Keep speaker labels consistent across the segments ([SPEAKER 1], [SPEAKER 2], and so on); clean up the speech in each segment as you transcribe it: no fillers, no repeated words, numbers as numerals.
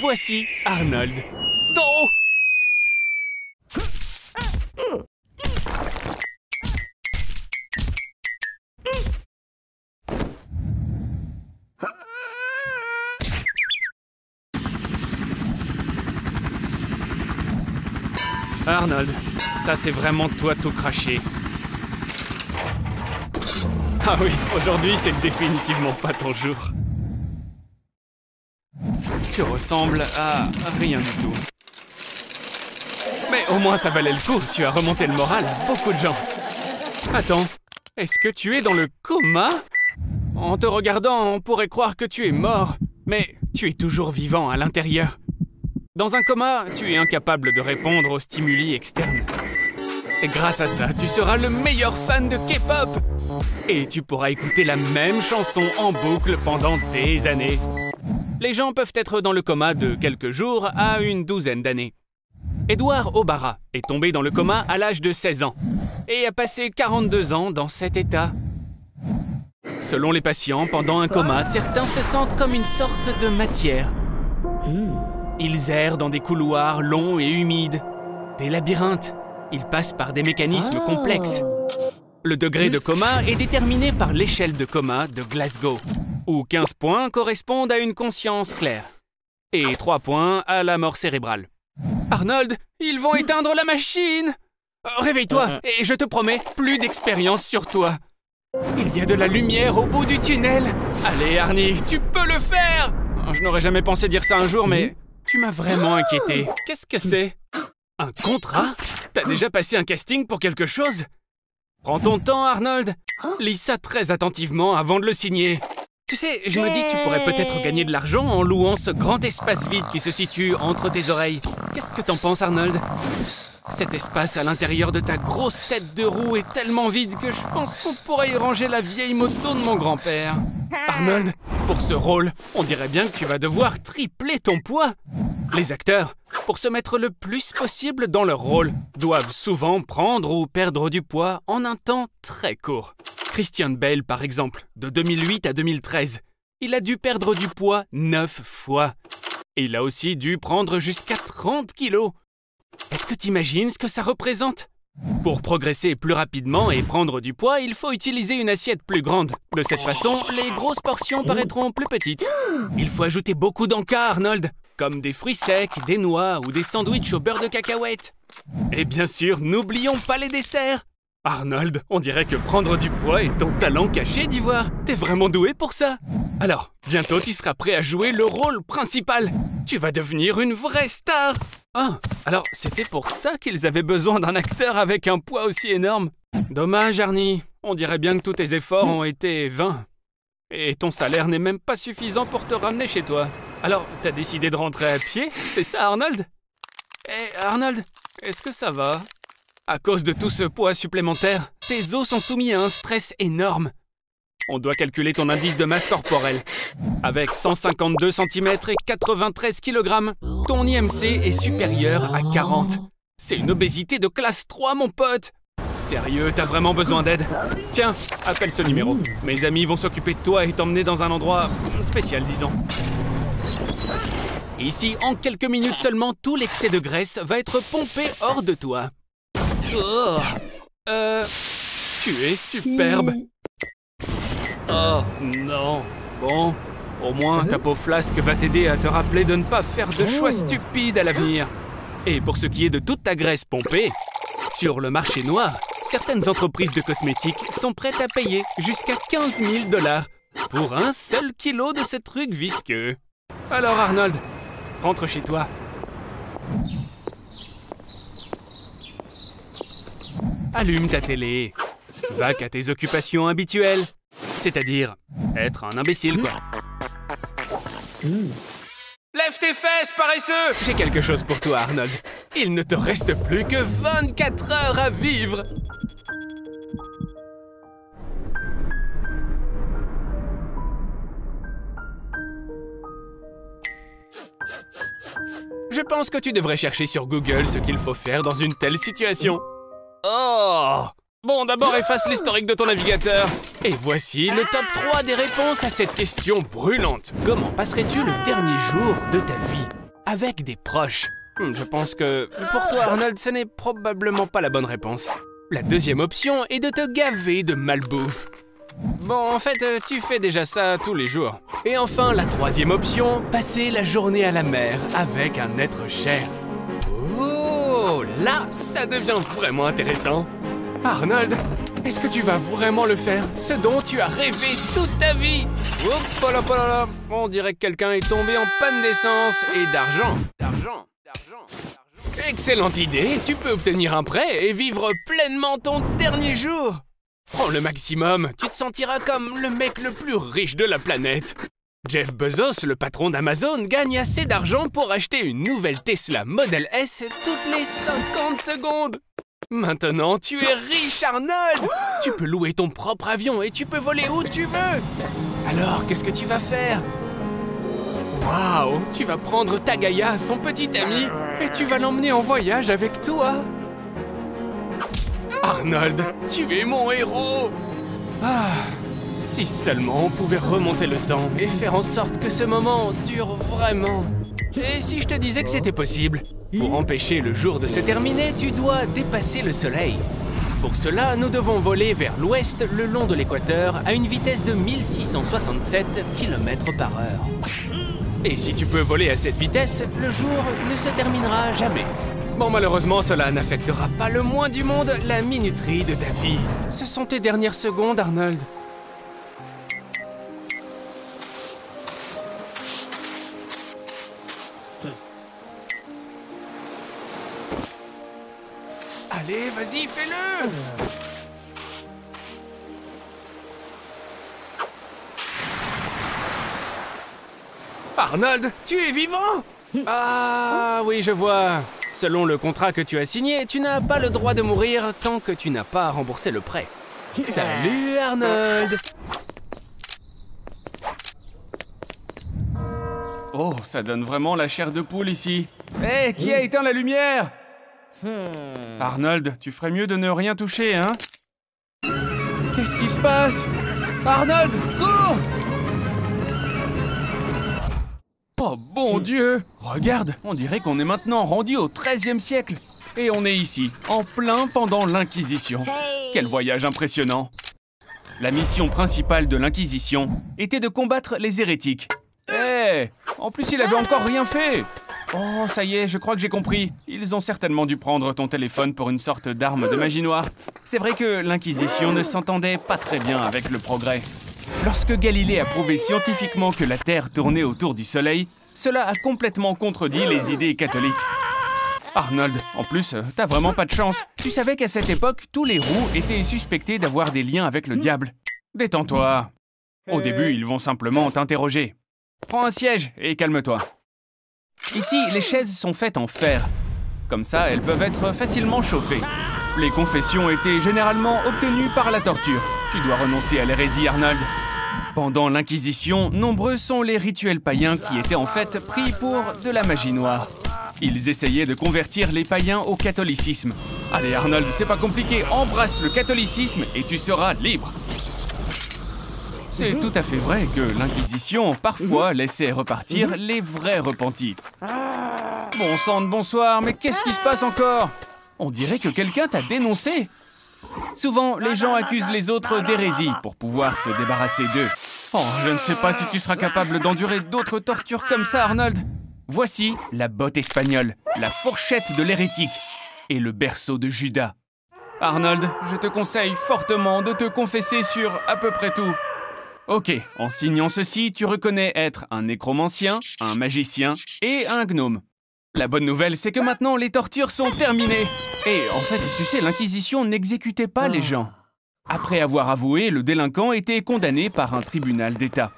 [SPEAKER 1] voici Arnold. Oh! Arnold, ça c'est vraiment toi tout craché. Ah oui, aujourd'hui c'est définitivement pas ton jour. Tu ressembles à rien du tout. Mais au moins ça valait le coup, tu as remonté le moral à beaucoup de gens. Attends, est-ce que tu es dans le coma? En te regardant, on pourrait croire que tu es mort, mais tu es toujours vivant à l'intérieur. Dans un coma, tu es incapable de répondre aux stimuli externes. Et grâce à ça, tu seras le meilleur fan de K-pop. Et tu pourras écouter la même chanson en boucle pendant des années. Les gens peuvent être dans le coma de quelques jours à une douzaine d'années. Edouard Obara est tombé dans le coma à l'âge de 16 ans et a passé 42 ans dans cet état. Selon les patients, pendant un coma, certains se sentent comme une sorte de matière. Ils errent dans des couloirs longs et humides, des labyrinthes. Ils passent par des mécanismes complexes. Le degré de coma est déterminé par l'échelle de coma de Glasgow, où 15 points correspondent à une conscience claire et 3 points à la mort cérébrale. Arnold, ils vont éteindre la machine! Réveille-toi et je te promets, plus d'expérience sur toi. Il y a de la lumière au bout du tunnel. Allez Arnie, tu peux le faire! Je n'aurais jamais pensé dire ça un jour, mais tu m'as vraiment inquiété. Qu'est-ce que c'est? Un contrat? T'as déjà passé un casting pour quelque chose? Prends ton temps, Arnold. Lis ça très attentivement avant de le signer. Tu sais, je me dis que tu pourrais peut-être gagner de l'argent en louant ce grand espace vide qui se situe entre tes oreilles. Qu'est-ce que t'en penses, Arnold? Cet espace à l'intérieur de ta grosse tête de roue est tellement vide que je pense qu'on pourrait y ranger la vieille moto de mon grand-père. Arnold, pour ce rôle, on dirait bien que tu vas devoir tripler ton poids. Les acteurs, pour se mettre le plus possible dans leur rôle, doivent souvent prendre ou perdre du poids en un temps très court. Christian Bale, par exemple, de 2008 à 2013, il a dû perdre du poids 9 fois. Et il a aussi dû prendre jusqu'à 30 kilos. Est-ce que t'imagines ce que ça représente? Pour progresser plus rapidement et prendre du poids, il faut utiliser une assiette plus grande. De cette façon, les grosses portions paraîtront plus petites. Il faut ajouter beaucoup d'encas, Arnold, comme des fruits secs, des noix ou des sandwichs au beurre de cacahuète. Et bien sûr, n'oublions pas les desserts. Arnold, on dirait que prendre du poids est ton talent caché, d'Ivoire. T'es vraiment doué pour ça. Alors, bientôt tu seras prêt à jouer le rôle principal. Tu vas devenir une vraie star. Ah, alors c'était pour ça qu'ils avaient besoin d'un acteur avec un poids aussi énorme. Dommage, Arnie. On dirait bien que tous tes efforts ont été vains. Et ton salaire n'est même pas suffisant pour te ramener chez toi. Alors, t'as décidé de rentrer à pied? C'est ça, Arnold? Eh, Arnold, est-ce que ça va? À cause de tout ce poids supplémentaire, tes os sont soumis à un stress énorme. On doit calculer ton indice de masse corporelle. Avec 152 cm et 93 kg, ton IMC est supérieur à 40. C'est une obésité de classe 3, mon pote. Sérieux, t'as vraiment besoin d'aide? Tiens, appelle ce numéro. Mes amis vont s'occuper de toi et t'emmener dans un endroit spécial, disons. Ici, en quelques minutes seulement, tout l'excès de graisse va être pompé hors de toi. Oh, tu es superbe. Oh non. Bon, au moins ta peau flasque va t'aider à te rappeler de ne pas faire de choix stupides à l'avenir. Et pour ce qui est de toute ta graisse pompée, sur le marché noir, certaines entreprises de cosmétiques sont prêtes à payer jusqu'à 15 000 $ pour un seul kilo de ce truc visqueux. Alors Arnold, rentre chez toi. Allume ta télé. Va qu'à tes occupations habituelles. C'est-à-dire être un imbécile, quoi. Lève tes fesses, paresseux! J'ai quelque chose pour toi, Arnold. Il ne te reste plus que 24 heures à vivre. Je pense que tu devrais chercher sur Google ce qu'il faut faire dans une telle situation. Oh! Bon, d'abord efface l'historique de ton navigateur. Et voici le top 3 des réponses à cette question brûlante. Comment passerais-tu le dernier jour de ta vie? avec des proches. Je pense que pour toi, Arnold, ce n'est probablement pas la bonne réponse. La deuxième option est de te gaver de malbouffe. Bon, en fait, tu fais déjà ça tous les jours. Et enfin, la troisième option, passer la journée à la mer avec un être cher. Oh, là, ça devient vraiment intéressant. Arnold, est-ce que tu vas vraiment le faire, ce dont tu as rêvé toute ta vie? Oh là là là, on dirait que quelqu'un est tombé en panne d'essence et d'argent. Excellente idée, tu peux obtenir un prêt et vivre pleinement ton dernier jour. Prends le maximum, tu te sentiras comme le mec le plus riche de la planète. Jeff Bezos, le patron d'Amazon, gagne assez d'argent pour acheter une nouvelle Tesla Model S toutes les 50 secondes. Maintenant, tu es riche, Arnold! Tu peux louer ton propre avion et tu peux voler où tu veux. Alors, qu'est-ce que tu vas faire? Waouh! Tu vas prendre Tagaya, son petit ami, et tu vas l'emmener en voyage avec toi. Arnold, tu es mon héros! Ah, si seulement on pouvait remonter le temps et faire en sorte que ce moment dure vraiment. Et si je te disais que c'était possible? Pour empêcher le jour de se terminer, tu dois dépasser le soleil. Pour cela, nous devons voler vers l'ouest le long de l'équateur à une vitesse de 1667 km/h. Et si tu peux voler à cette vitesse, le jour ne se terminera jamais. Bon, malheureusement, cela n'affectera pas le moins du monde la minuterie de ta vie. Ce sont tes dernières secondes, Arnold. Allez, vas-y, fais-le! Arnold, tu es vivant? Ah, oui, je vois. Selon le contrat que tu as signé, tu n'as pas le droit de mourir tant que tu n'as pas remboursé le prêt. Salut, Arnold! Oh, ça donne vraiment la chair de poule ici. Hé, qui a éteint la lumière? Arnold, tu ferais mieux de ne rien toucher, hein? Qu'est-ce qui se passe? Arnold, cours! Oh, bon Dieu! Regarde, on dirait qu'on est maintenant rendu au XIIIe siècle. Et on est ici, en plein pendant l'Inquisition. Quel voyage impressionnant! La mission principale de l'Inquisition était de combattre les hérétiques. Hé! En plus, il avait encore rien fait! Oh, ça y est, je crois que j'ai compris. Ils ont certainement dû prendre ton téléphone pour une sorte d'arme de magie noire. C'est vrai que l'Inquisition ne s'entendait pas très bien avec le progrès. Lorsque Galilée a prouvé scientifiquement que la Terre tournait autour du Soleil, cela a complètement contredit les idées catholiques. Arnold, en plus, t'as vraiment pas de chance. Tu savais qu'à cette époque, tous les roux étaient suspectés d'avoir des liens avec le diable. Détends-toi. Au début, ils vont simplement t'interroger. Prends un siège et calme-toi. Ici, les chaises sont faites en fer. Comme ça, elles peuvent être facilement chauffées. Les confessions étaient généralement obtenues par la torture. Tu dois renoncer à l'hérésie, Arnold. Pendant l'Inquisition, nombreux sont les rituels païens qui étaient en fait pris pour de la magie noire. Ils essayaient de convertir les païens au catholicisme. Allez, Arnold, c'est pas compliqué, embrasse le catholicisme et tu seras libre. C'est tout à fait vrai que l'Inquisition, parfois, laissait repartir les vrais repentis. Bon sang de bonsoir, mais qu'est-ce qui se passe encore? On dirait que quelqu'un t'a dénoncé. Souvent, les gens accusent les autres d'hérésie pour pouvoir se débarrasser d'eux. Oh, je ne sais pas si tu seras capable d'endurer d'autres tortures comme ça, Arnold. Voici la botte espagnole, la fourchette de l'hérétique et le berceau de Judas. Arnold, je te conseille fortement de te confesser sur à peu près tout. Ok, en signant ceci, tu reconnais être un nécromancien, un magicien et un gnome. La bonne nouvelle, c'est que maintenant les tortures sont terminées. Et en fait, tu sais, l'Inquisition n'exécutait pas les gens. Après avoir avoué, le délinquant était condamné par un tribunal d'État.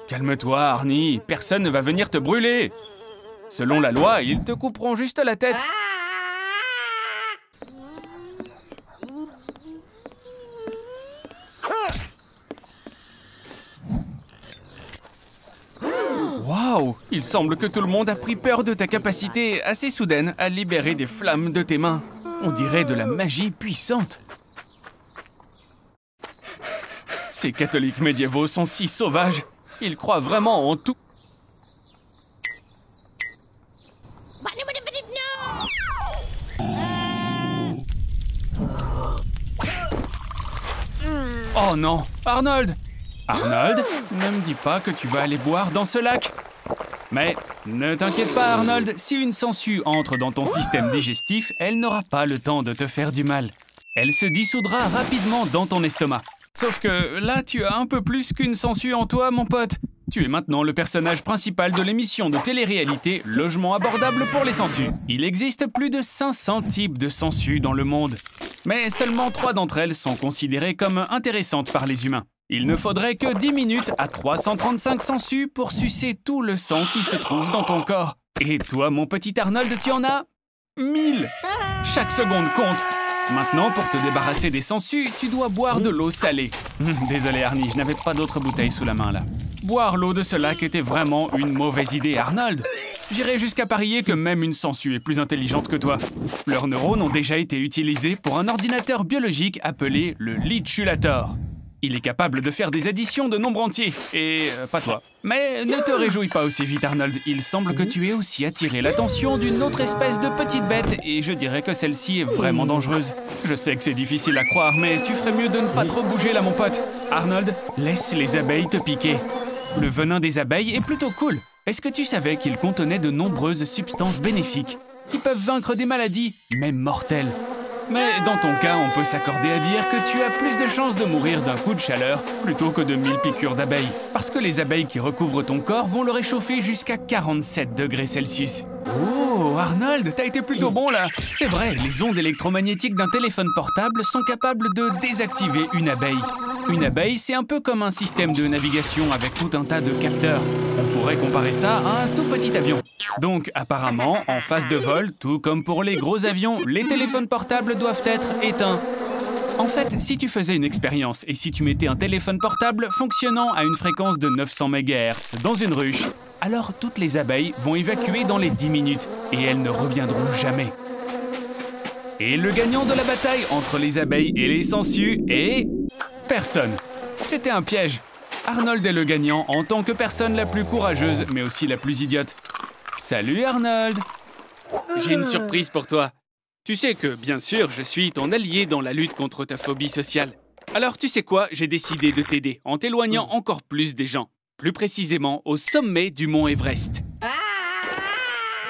[SPEAKER 1] Calme-toi, Arnie, personne ne va venir te brûler. Selon la loi, ils te couperont juste la tête. Waouh! Il semble que tout le monde a pris peur de ta capacité assez soudaine à libérer des flammes de tes mains. On dirait de la magie puissante. Ces catholiques médiévaux sont si sauvages. Ils croient vraiment en tout. Oh non, Arnold! Arnold, ne me dis pas que tu vas aller boire dans ce lac. Mais ne t'inquiète pas, Arnold, si une sangsue entre dans ton système digestif, elle n'aura pas le temps de te faire du mal. Elle se dissoudra rapidement dans ton estomac. Sauf que là, tu as un peu plus qu'une sangsue en toi, mon pote. Tu es maintenant le personnage principal de l'émission de télé-réalité Logement abordable pour les sangsues. Il existe plus de 500 types de sangsues dans le monde. Mais seulement 3 d'entre elles sont considérées comme intéressantes par les humains. Il ne faudrait que 10 minutes à 335 sangsues pour sucer tout le sang qui se trouve dans ton corps. Et toi, mon petit Arnold, tu en as 1000. Chaque seconde compte. Maintenant, pour te débarrasser des sangsues, tu dois boire de l'eau salée. Désolé, Arnie, je n'avais pas d'autre bouteille sous la main, là. Boire l'eau de ce lac était vraiment une mauvaise idée, Arnold. J'irais jusqu'à parier que même une sangsue est plus intelligente que toi. Leurs neurones ont déjà été utilisés pour un ordinateur biologique appelé le Lichulator. Il est capable de faire des additions de nombres entiers. Et pas toi. Mais ne te réjouis pas aussi vite, Arnold. Il semble que tu aies aussi attiré l'attention d'une autre espèce de petite bête. Et je dirais que celle-ci est vraiment dangereuse. Je sais que c'est difficile à croire, mais tu ferais mieux de ne pas trop bouger là, mon pote. Arnold, laisse les abeilles te piquer. Le venin des abeilles est plutôt cool. Est-ce que tu savais qu'il contenait de nombreuses substances bénéfiques qui peuvent vaincre des maladies, même mortelles? Mais dans ton cas, on peut s'accorder à dire que tu as plus de chances de mourir d'un coup de chaleur plutôt que de 1000 piqûres d'abeilles. Parce que les abeilles qui recouvrent ton corps vont le réchauffer jusqu'à 47 degrés Celsius. Oh, Arnold, t'as été plutôt bon là. C'est vrai, les ondes électromagnétiques d'un téléphone portable sont capables de désactiver une abeille. Une abeille, c'est un peu comme un système de navigation avec tout un tas de capteurs. On pourrait comparer ça à un tout petit avion. Donc, apparemment, en phase de vol, tout comme pour les gros avions, les téléphones portables doivent être éteints. En fait, si tu faisais une expérience et si tu mettais un téléphone portable fonctionnant à une fréquence de 900 MHz dans une ruche, alors toutes les abeilles vont évacuer dans les 10 minutes et elles ne reviendront jamais. Et le gagnant de la bataille entre les abeilles et les sangsues est... personne. C'était un piège. Arnold est le gagnant en tant que personne la plus courageuse, mais aussi la plus idiote. Salut Arnold. J'ai une surprise pour toi. Tu sais que, bien sûr, je suis ton allié dans la lutte contre ta phobie sociale. Alors, tu sais quoi? J'ai décidé de t'aider en t'éloignant encore plus des gens. Plus précisément, au sommet du mont Everest.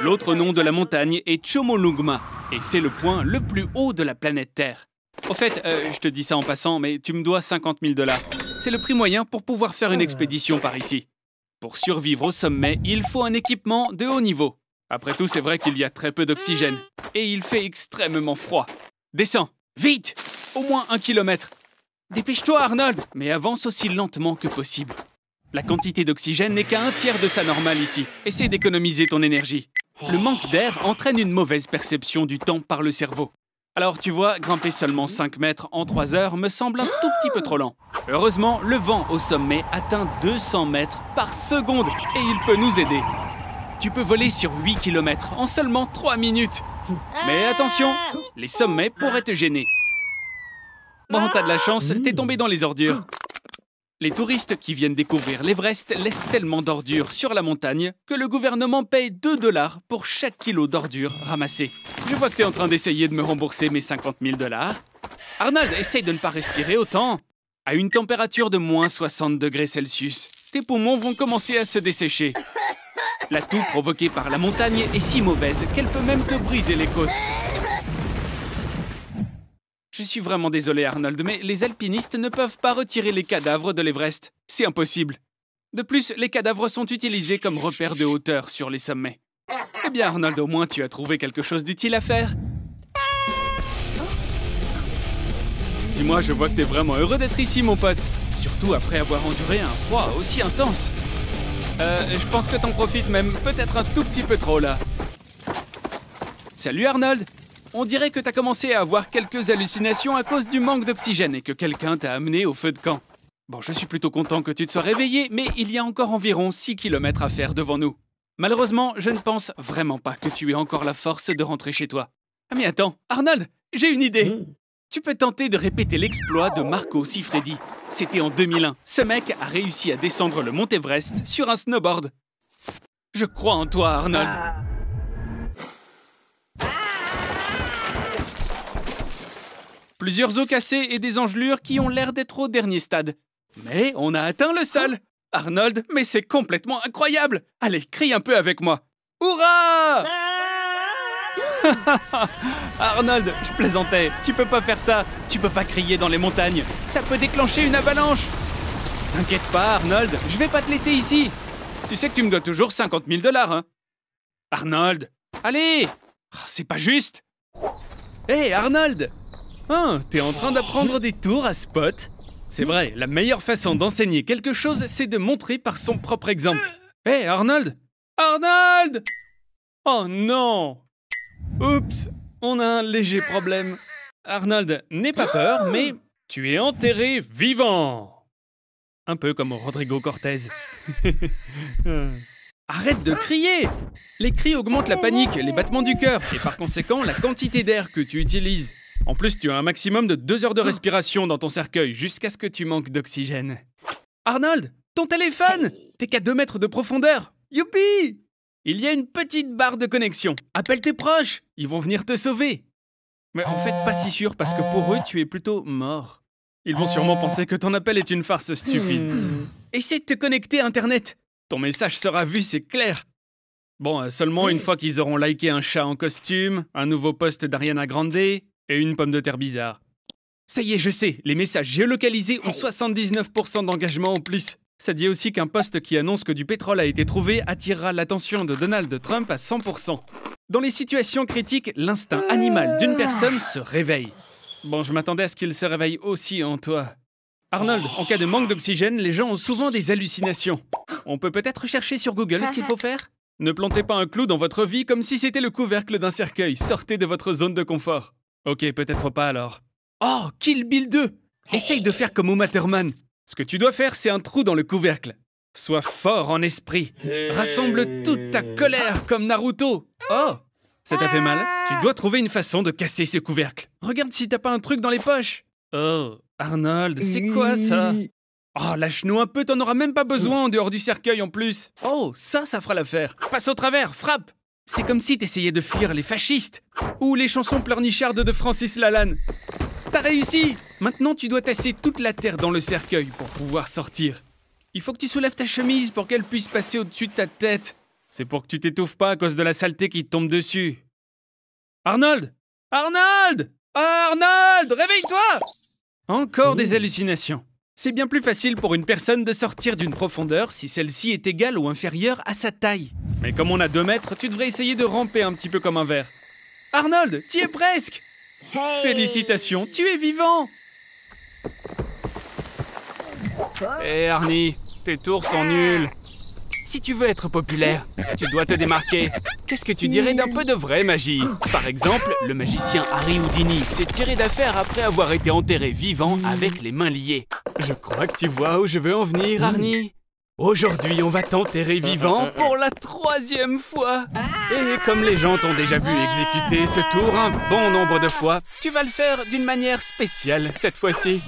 [SPEAKER 1] L'autre nom de la montagne est Chomolungma, et c'est le point le plus haut de la planète Terre. Au fait, je te dis ça en passant, mais tu me dois 50 000 $. C'est le prix moyen pour pouvoir faire une expédition par ici. Pour survivre au sommet, il faut un équipement de haut niveau. Après tout, c'est vrai qu'il y a très peu d'oxygène. Et il fait extrêmement froid. Descends, vite! Au moins 1 kilomètre. Dépêche-toi, Arnold, mais avance aussi lentement que possible. La quantité d'oxygène n'est qu'à 1/3 de sa normale ici. Essaie d'économiser ton énergie. Le manque d'air entraîne une mauvaise perception du temps par le cerveau. Alors, tu vois, grimper seulement 5 mètres en 3 heures me semble un tout petit peu trop lent. Heureusement, le vent au sommet atteint 200 mètres par seconde et il peut nous aider. Tu peux voler sur 8 km en seulement 3 minutes. Mais attention, les sommets pourraient te gêner. Bon, t'as de la chance, t'es tombé dans les ordures. Les touristes qui viennent découvrir l'Everest laissent tellement d'ordures sur la montagne que le gouvernement paye 2 $ pour chaque kilo d'ordures ramassées. Je vois que t'es en train d'essayer de me rembourser mes 50 000 $. Arnold, essaye de ne pas respirer autant. À une température de moins 60 degrés Celsius, tes poumons vont commencer à se dessécher. La toux provoquée par la montagne est si mauvaise qu'elle peut même te briser les côtes. Je suis vraiment désolé, Arnold, mais les alpinistes ne peuvent pas retirer les cadavres de l'Everest. C'est impossible. De plus, les cadavres sont utilisés comme repère de hauteur sur les sommets. Eh bien, Arnold, au moins tu as trouvé quelque chose d'utile à faire. Dis-moi, je vois que t'es vraiment heureux d'être ici, mon pote. Surtout après avoir enduré un froid aussi intense. Je pense que t'en profites même peut-être un tout petit peu trop, là. Salut, Arnold. On dirait que t'as commencé à avoir quelques hallucinations à cause du manque d'oxygène et que quelqu'un t'a amené au feu de camp. Bon, je suis plutôt content que tu te sois réveillé, mais il y a encore environ 6 km à faire devant nous. Malheureusement, je ne pense vraiment pas que tu aies encore la force de rentrer chez toi. Ah mais attends, Arnold, j'ai une idée. Tu peux tenter de répéter l'exploit de Marco Siffredi. C'était en 2001. Ce mec a réussi à descendre le Mont Everest sur un snowboard. Je crois en toi, Arnold. Plusieurs os cassés et des engelures qui ont l'air d'être au dernier stade. Mais on a atteint le sol. Arnold, mais c'est complètement incroyable. Allez, crie un peu avec moi. Hurrah! Arnold, je plaisantais. Tu peux pas faire ça. Tu peux pas crier dans les montagnes. Ça peut déclencher une avalanche. T'inquiète pas, Arnold. Je vais pas te laisser ici. Tu sais que tu me dois toujours 50 000 $, hein? Arnold, allez! Oh, c'est pas juste. Hé, Arnold! Ah, t'es en train d'apprendre des tours à Spot? C'est vrai, la meilleure façon d'enseigner quelque chose, c'est de montrer par son propre exemple. Hé, Arnold! Arnold! Oh non! Oups, on a un léger problème. Arnold, n'aie pas peur, mais tu es enterré vivant. Un peu comme Rodrigo Cortés. Arrête de crier! Les cris augmentent la panique, les battements du cœur, et par conséquent, la quantité d'air que tu utilises. En plus, tu as un maximum de 2 heures de respiration dans ton cercueil, jusqu'à ce que tu manques d'oxygène. Arnold, ton téléphone! T'es qu'à 2 mètres de profondeur! Youpi! Il y a une petite barre de connexion. Appelle tes proches, ils vont venir te sauver. Mais en fait, pas si sûr, parce que pour eux, tu es plutôt mort. Ils vont sûrement penser que ton appel est une farce stupide. Essaie de te connecter à Internet. Ton message sera vu, c'est clair. Bon, seulement une fois qu'ils auront liké un chat en costume, un nouveau post d'Ariana Grande et une pomme de terre bizarre. Ça y est, je sais, les messages géolocalisés ont 79% d'engagement en plus. Ça dit aussi qu'un post qui annonce que du pétrole a été trouvé attirera l'attention de Donald Trump à 100%. Dans les situations critiques, l'instinct animal d'une personne se réveille. Bon, je m'attendais à ce qu'il se réveille aussi en toi. Arnold, en cas de manque d'oxygène, les gens ont souvent des hallucinations. On peut peut-être chercher sur Google ce qu'il faut faire? Ne plantez pas un clou dans votre vie comme si c'était le couvercle d'un cercueil. Sortez de votre zone de confort. Ok, peut-être pas alors. Oh, Kill Bill 2! Essaye de faire comme Uma Thurman. Ce que tu dois faire, c'est un trou dans le couvercle. Sois fort en esprit. Rassemble toute ta colère comme Naruto. Oh, ça t'a fait mal? Tu dois trouver une façon de casser ce couvercle. Regarde si t'as pas un truc dans les poches. Oh, Arnold, c'est quoi ça? Oh, lâche-nous un peu, t'en auras même pas besoin en dehors du cercueil en plus. Oh, ça fera l'affaire. Passe au travers, frappe. C'est comme si t'essayais de fuir les fascistes. Ou les chansons pleurnichardes de Francis Lalanne. T'as réussi! Maintenant, tu dois tasser toute la terre dans le cercueil pour pouvoir sortir. Il faut que tu soulèves ta chemise pour qu'elle puisse passer au-dessus de ta tête. C'est pour que tu t'étouffes pas à cause de la saleté qui te tombe dessus. Arnold! Arnold! Arnold! Réveille-toi! Encore des hallucinations. C'est bien plus facile pour une personne de sortir d'une profondeur si celle-ci est égale ou inférieure à sa taille. Mais comme on a 2 mètres, tu devrais essayer de ramper un petit peu comme un ver. Arnold, t'y es presque! Hey. Félicitations, tu es vivant! Hé Arnie, tes tours sont nuls. Si tu veux être populaire, tu dois te démarquer. Qu'est-ce que tu dirais d'un peu de vraie magie? Par exemple, le magicien Harry Houdini s'est tiré d'affaire après avoir été enterré vivant avec les mains liées. Je crois que tu vois où je veux en venir, Arnie. Aujourd'hui, on va t'enterrer vivant pour la 3e fois. Et comme les gens t'ont déjà vu exécuter ce tour un bon nombre de fois, tu vas le faire d'une manière spéciale cette fois-ci.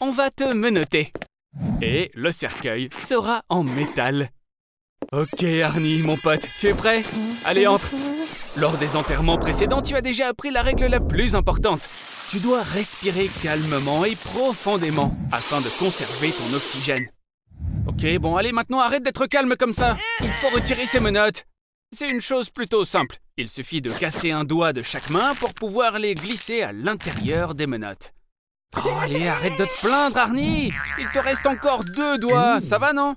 [SPEAKER 1] On va te menotter. Et le cercueil sera en métal. Ok, Arnie, mon pote, tu es prêt? Allez, entre. Lors des enterrements précédents, tu as déjà appris la règle la plus importante. Tu dois respirer calmement et profondément afin de conserver ton oxygène. Ok, bon, allez, maintenant arrête d'être calme comme ça. Il faut retirer ces menottes. C'est une chose plutôt simple. Il suffit de casser un doigt de chaque main pour pouvoir les glisser à l'intérieur des menottes. Oh, allez, arrête de te plaindre, Arnie. Il te reste encore 2 doigts, ça va, non?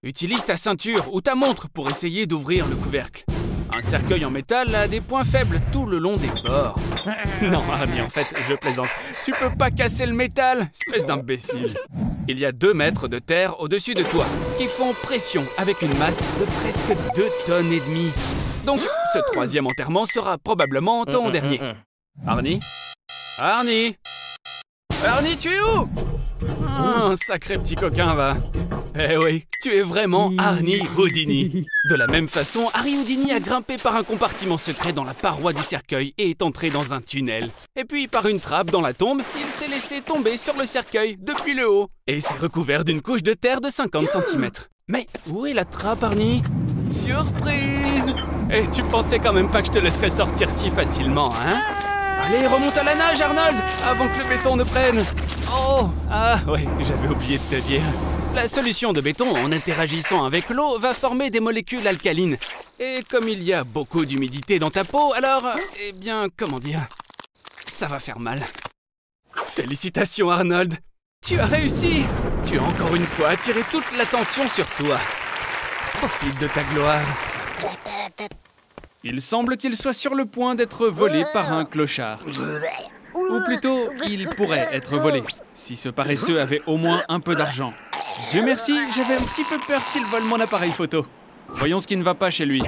[SPEAKER 1] Utilise ta ceinture ou ta montre pour essayer d'ouvrir le couvercle. Un cercueil en métal a des points faibles tout le long des bords. Non, Arnie, en fait, je plaisante. Tu peux pas casser le métal, espèce d'imbécile. Il y a 2 mètres de terre au-dessus de toi qui font pression avec une masse de presque 2 tonnes et demie. Donc, ce 3e enterrement sera probablement ton dernier. Arnie? Arnie? Arnie, tu es où? Un sacré petit coquin, va. Eh oui, tu es vraiment Harry Houdini. De la même façon, Harry Houdini a grimpé par un compartiment secret dans la paroi du cercueil et est entré dans un tunnel. Et puis, par une trappe dans la tombe, il s'est laissé tomber sur le cercueil depuis le haut. Et s'est recouvert d'une couche de terre de 50 cm. Mais où est la trappe, Harry? Surprise! Et tu pensais quand même pas que je te laisserais sortir si facilement, hein? Allez, remonte à la nage, Arnold, avant que le béton ne prenne. Oh, ah ouais, j'avais oublié de te dire. La solution de béton, en interagissant avec l'eau, va former des molécules alcalines. Et comme il y a beaucoup d'humidité dans ta peau, alors, eh bien, comment dire, ça va faire mal. Félicitations, Arnold. Tu as réussi. Tu as encore une fois attiré toute l'attention sur toi. Profite de ta gloire. Il semble qu'il soit sur le point d'être volé par un clochard. Ou plutôt, il pourrait être volé, si ce paresseux avait au moins un peu d'argent. Dieu merci, j'avais un petit peu peur qu'il vole mon appareil photo. Voyons ce qui ne va pas chez lui.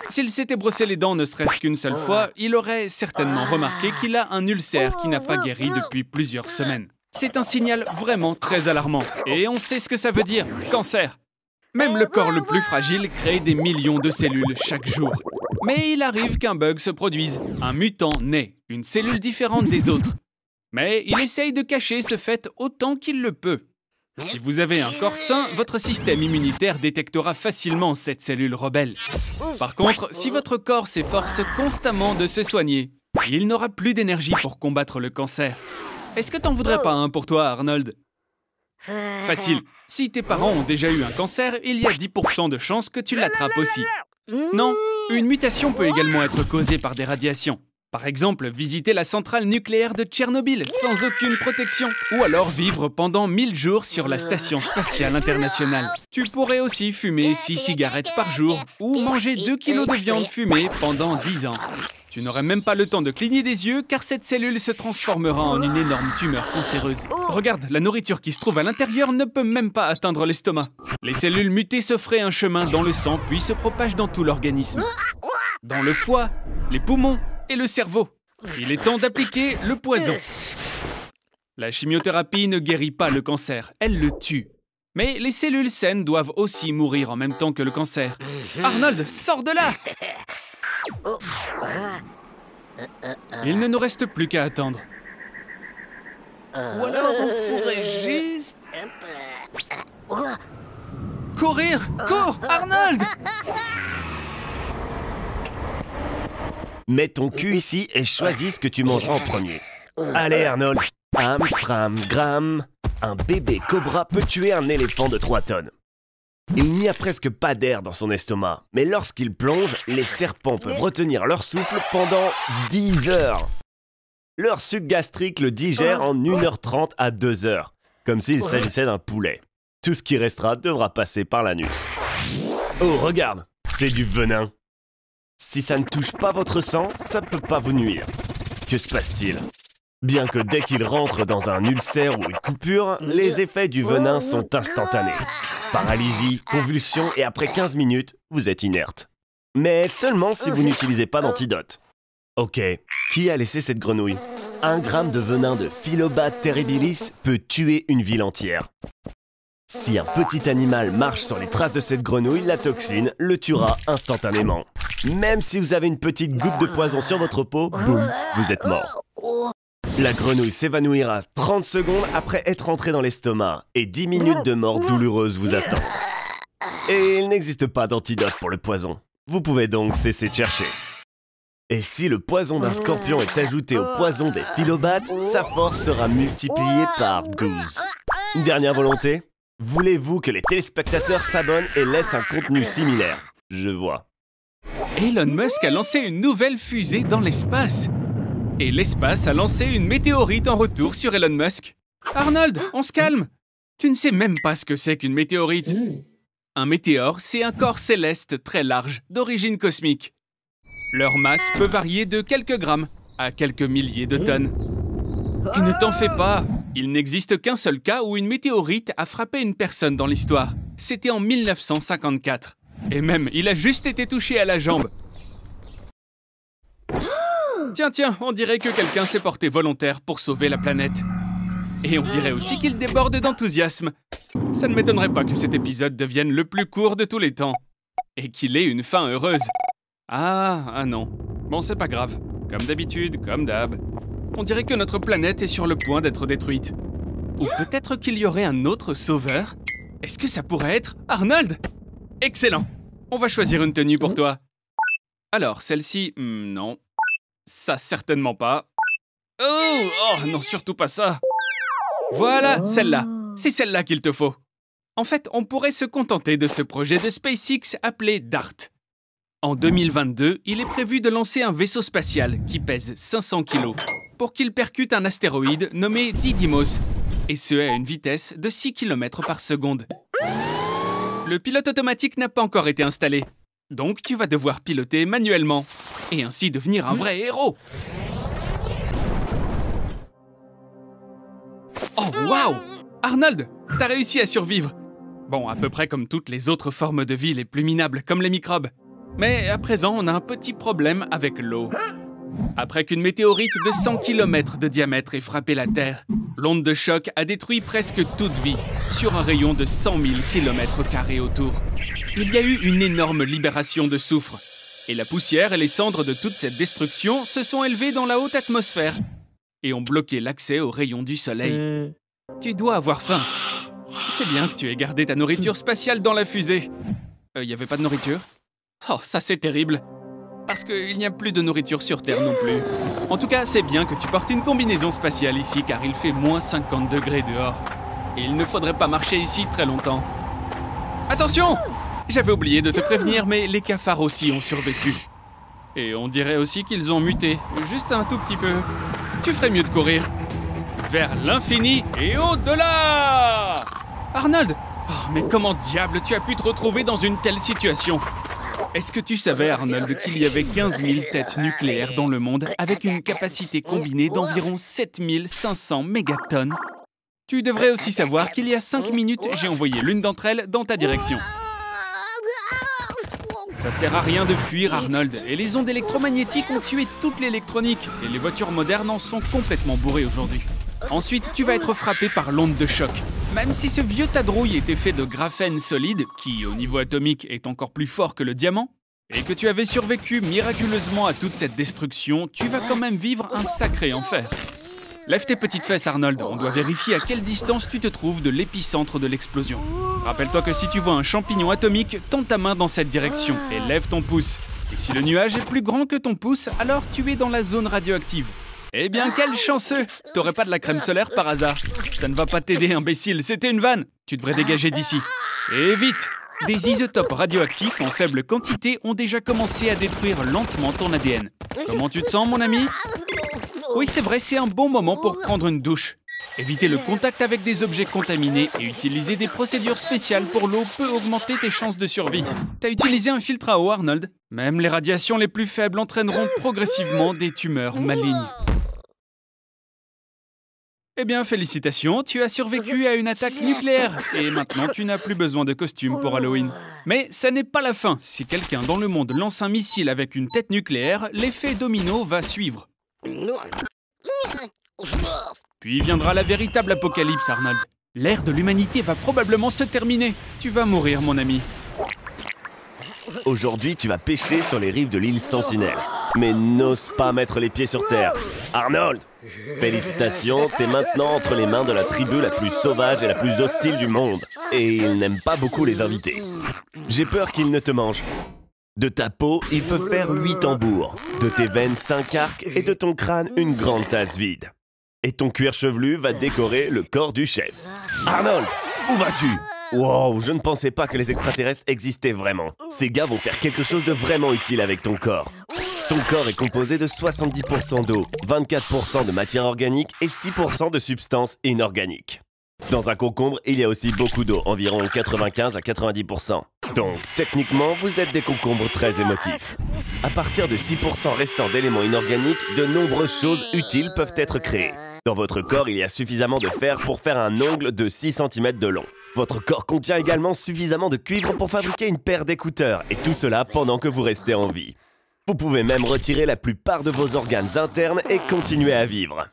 [SPEAKER 1] S'il s'était brossé les dents ne serait-ce qu'une seule fois, il aurait certainement remarqué qu'il a un ulcère qui n'a pas guéri depuis plusieurs semaines. C'est un signal vraiment très alarmant. Et on sait ce que ça veut dire, cancer. Même le corps le plus fragile crée des millions de cellules chaque jour. Mais il arrive qu'un bug se produise. Un mutant naît, une cellule différente des autres. Mais il essaye de cacher ce fait autant qu'il le peut. Si vous avez un corps sain, votre système immunitaire détectera facilement cette cellule rebelle. Par contre, si votre corps s'efforce constamment de se soigner, il n'aura plus d'énergie pour combattre le cancer. Est-ce que t'en voudrais pas un pour toi, Arnold? Facile. Si tes parents ont déjà eu un cancer, il y a 10% de chances que tu l'attrapes aussi. Non, une mutation peut également être causée par des radiations. Par exemple, visiter la centrale nucléaire de Tchernobyl sans aucune protection. Ou alors vivre pendant 1000 jours sur la Station spatiale internationale. Tu pourrais aussi fumer 6 cigarettes par jour ou manger 2 kilos de viande fumée pendant 10 ans. Tu n'aurais même pas le temps de cligner des yeux car cette cellule se transformera en une énorme tumeur cancéreuse. Regarde, la nourriture qui se trouve à l'intérieur ne peut même pas atteindre l'estomac. Les cellules mutées se fraient un chemin dans le sang puis se propagent dans tout l'organisme. Dans le foie, les poumons et le cerveau. Il est temps d'appliquer le poison. La chimiothérapie ne guérit pas le cancer, elle le tue. Mais les cellules saines doivent aussi mourir en même temps que le cancer. Arnold, sors de là! Il ne nous reste plus qu'à attendre. Ou alors on pourrait juste... Courir! Cours, Arnold!
[SPEAKER 2] Mets ton cul ici et choisis ce que tu mangeras en premier. Allez Arnold, Amstram, Gram. Un bébé cobra peut tuer un éléphant de 3 tonnes. Il n'y a presque pas d'air dans son estomac, mais lorsqu'il plonge, les serpents peuvent retenir leur souffle pendant 10 heures. Leur suc gastrique le digère en 1h30 à 2h, comme s'il s'agissait d'un poulet. Tout ce qui restera devra passer par l'anus. Oh, regarde, c'est du venin. Si ça ne touche pas votre sang, ça ne peut pas vous nuire. Que se passe-t-il? Bien que dès qu'il rentre dans un ulcère ou une coupure, les effets du venin sont instantanés. Paralysie, convulsions et après 15 minutes, vous êtes inerte. Mais seulement si vous n'utilisez pas d'antidote. Ok, qui a laissé cette grenouille? 1 gramme de venin de Philobates terribilis peut tuer une ville entière. Si un petit animal marche sur les traces de cette grenouille, la toxine le tuera instantanément. Même si vous avez une petite goutte de poison sur votre peau, boum, vous êtes mort. La grenouille s'évanouira 30 secondes après être entrée dans l'estomac et 10 minutes de mort douloureuse vous attendent. Et il n'existe pas d'antidote pour le poison. Vous pouvez donc cesser de chercher. Et si le poison d'un scorpion est ajouté au poison des Philobates, sa force sera multipliée par 12. Une dernière volonté? Voulez-vous que les téléspectateurs s'abonnent et laissent un contenu similaire? Je vois.
[SPEAKER 1] Elon Musk a lancé une nouvelle fusée dans l'espace. Et l'espace a lancé une météorite en retour sur Elon Musk. Arnold, on se calme. Tu ne sais même pas ce que c'est qu'une météorite. Un météore, c'est un corps céleste très large, d'origine cosmique. Leur masse peut varier de quelques grammes à quelques milliers de tonnes. Et ne t'en fais pas, il n'existe qu'un seul cas où une météorite a frappé une personne dans l'histoire. C'était en 1954. Et même, il a juste été touché à la jambe. Tiens, on dirait que quelqu'un s'est porté volontaire pour sauver la planète. Et on dirait aussi qu'il déborde d'enthousiasme. Ça ne m'étonnerait pas que cet épisode devienne le plus court de tous les temps. Et qu'il ait une fin heureuse. Ah non. Bon, c'est pas grave. Comme d'habitude, comme d'hab. On dirait que notre planète est sur le point d'être détruite. Ou peut-être qu'il y aurait un autre sauveur. Est-ce que ça pourrait être Arnold? Excellent. On va choisir une tenue pour toi. Alors, celle-ci, non. Ça, certainement pas. Oh non, surtout pas ça. Voilà, celle-là. C'est celle-là qu'il te faut. En fait, on pourrait se contenter de ce projet de SpaceX appelé DART. En 2022, il est prévu de lancer un vaisseau spatial qui pèse 500 kg pour qu'il percute un astéroïde nommé Didymos, et ce à une vitesse de 6 km par seconde. Le pilote automatique n'a pas encore été installé, donc tu vas devoir piloter manuellement, et ainsi devenir un vrai héros. Oh, waouh! Arnold, t'as réussi à survivre. Bon, à peu près comme toutes les autres formes de vie les plus minables, comme les microbes. Mais à présent, on a un petit problème avec l'eau. Après qu'une météorite de 100 km de diamètre ait frappé la Terre, l'onde de choc a détruit presque toute vie, sur un rayon de 100 000 km² autour. Il y a eu une énorme libération de soufre, et la poussière et les cendres de toute cette destruction se sont élevées dans la haute atmosphère, et ont bloqué l'accès aux rayons du soleil. Tu dois avoir faim. C'est bien que tu aies gardé ta nourriture spatiale dans la fusée. Y avait pas de nourriture? Oh, ça c'est terrible. Parce qu'il n'y a plus de nourriture sur Terre non plus. En tout cas, c'est bien que tu portes une combinaison spatiale ici, car il fait moins 50 degrés dehors. Et il ne faudrait pas marcher ici très longtemps. Attention! J'avais oublié de te prévenir, mais les cafards aussi ont survécu. Et on dirait aussi qu'ils ont muté, juste un tout petit peu. Tu ferais mieux de courir. Vers l'infini et au-delà! Arnold! Oh, mais comment diable tu as pu te retrouver dans une telle situation? Est-ce que tu savais, Arnold, qu'il y avait 15 000 têtes nucléaires dans le monde avec une capacité combinée d'environ 7 500 mégatonnes? Tu devrais aussi savoir qu'il y a 5 minutes, j'ai envoyé l'une d'entre elles dans ta direction. Ça sert à rien de fuir, Arnold, et les ondes électromagnétiques ont tué toute l'électronique, et les voitures modernes en sont complètement bourrées aujourd'hui. Ensuite, tu vas être frappé par l'onde de choc. Même si ce vieux tas de rouille était fait de graphène solide, qui, au niveau atomique, est encore plus fort que le diamant, et que tu avais survécu miraculeusement à toute cette destruction, tu vas quand même vivre un sacré enfer. Lève tes petites fesses, Arnold. On doit vérifier à quelle distance tu te trouves de l'épicentre de l'explosion. Rappelle-toi que si tu vois un champignon atomique, tends ta main dans cette direction et lève ton pouce. Et si le nuage est plus grand que ton pouce, alors tu es dans la zone radioactive. Eh bien, quel chanceux! T'aurais pas de la crème solaire par hasard? Ça ne va pas t'aider, imbécile, c'était une vanne! Tu devrais dégager d'ici. Et vite! Des isotopes radioactifs en faible quantité ont déjà commencé à détruire lentement ton ADN. Comment tu te sens, mon ami? Oui, c'est vrai, c'est un bon moment pour prendre une douche. Éviter le contact avec des objets contaminés et utiliser des procédures spéciales pour l'eau peut augmenter tes chances de survie. T'as utilisé un filtre à eau, Arnold? Même les radiations les plus faibles entraîneront progressivement des tumeurs malignes. Eh bien, félicitations, tu as survécu à une attaque nucléaire et maintenant tu n'as plus besoin de costume pour Halloween. Mais ça n'est pas la fin. Si quelqu'un dans le monde lance un missile avec une tête nucléaire, l'effet domino va suivre. Puis viendra la véritable apocalypse, Arnold. L'ère de l'humanité va probablement se terminer. Tu vas mourir, mon ami.
[SPEAKER 2] Aujourd'hui, tu vas pêcher sur les rives de l'île Sentinelle. Mais n'ose pas mettre les pieds sur terre. Arnold! Félicitations, t'es maintenant entre les mains de la tribu la plus sauvage et la plus hostile du monde. Et ils n'aiment pas beaucoup les invités. J'ai peur qu'ils ne te mangent. De ta peau, il peut faire 8 tambours. De tes veines, 5 arcs. Et de ton crâne, une grande tasse vide. Et ton cuir chevelu va décorer le corps du chef. Arnold, où vas-tu? Wow, je ne pensais pas que les extraterrestres existaient vraiment. Ces gars vont faire quelque chose de vraiment utile avec ton corps. Ton corps est composé de 70% d'eau, 24% de matière organique et 6% de substances inorganiques. Dans un concombre, il y a aussi beaucoup d'eau, environ 95 à 90%. Donc, techniquement, vous êtes des concombres très émotifs. À partir de 6% restant d'éléments inorganiques, de nombreuses choses utiles peuvent être créées. Dans votre corps, il y a suffisamment de fer pour faire un ongle de 6 cm de long. Votre corps contient également suffisamment de cuivre pour fabriquer une paire d'écouteurs, et tout cela pendant que vous restez en vie. Vous pouvez même retirer la plupart de vos organes internes et continuer à vivre.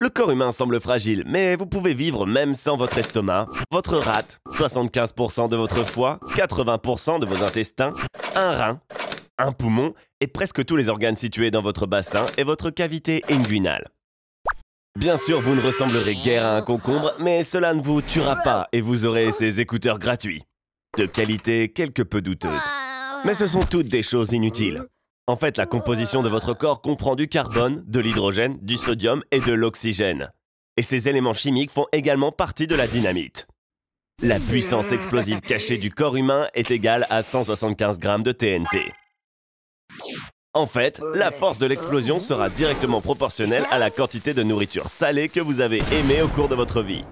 [SPEAKER 2] Le corps humain semble fragile, mais vous pouvez vivre même sans votre estomac, votre rate, 75% de votre foie, 80% de vos intestins, un rein, un poumon et presque tous les organes situés dans votre bassin et votre cavité inguinale. Bien sûr, vous ne ressemblerez guère à un concombre, mais cela ne vous tuera pas et vous aurez ces écouteurs gratuits. De qualité quelque peu douteuse. Mais ce sont toutes des choses inutiles. En fait, la composition de votre corps comprend du carbone, de l'hydrogène, du sodium et de l'oxygène. Et ces éléments chimiques font également partie de la dynamite. La puissance explosive cachée du corps humain est égale à 175 grammes de TNT. En fait, la force de l'explosion sera directement proportionnelle à la quantité de nourriture salée que vous avez aimée au cours de votre vie.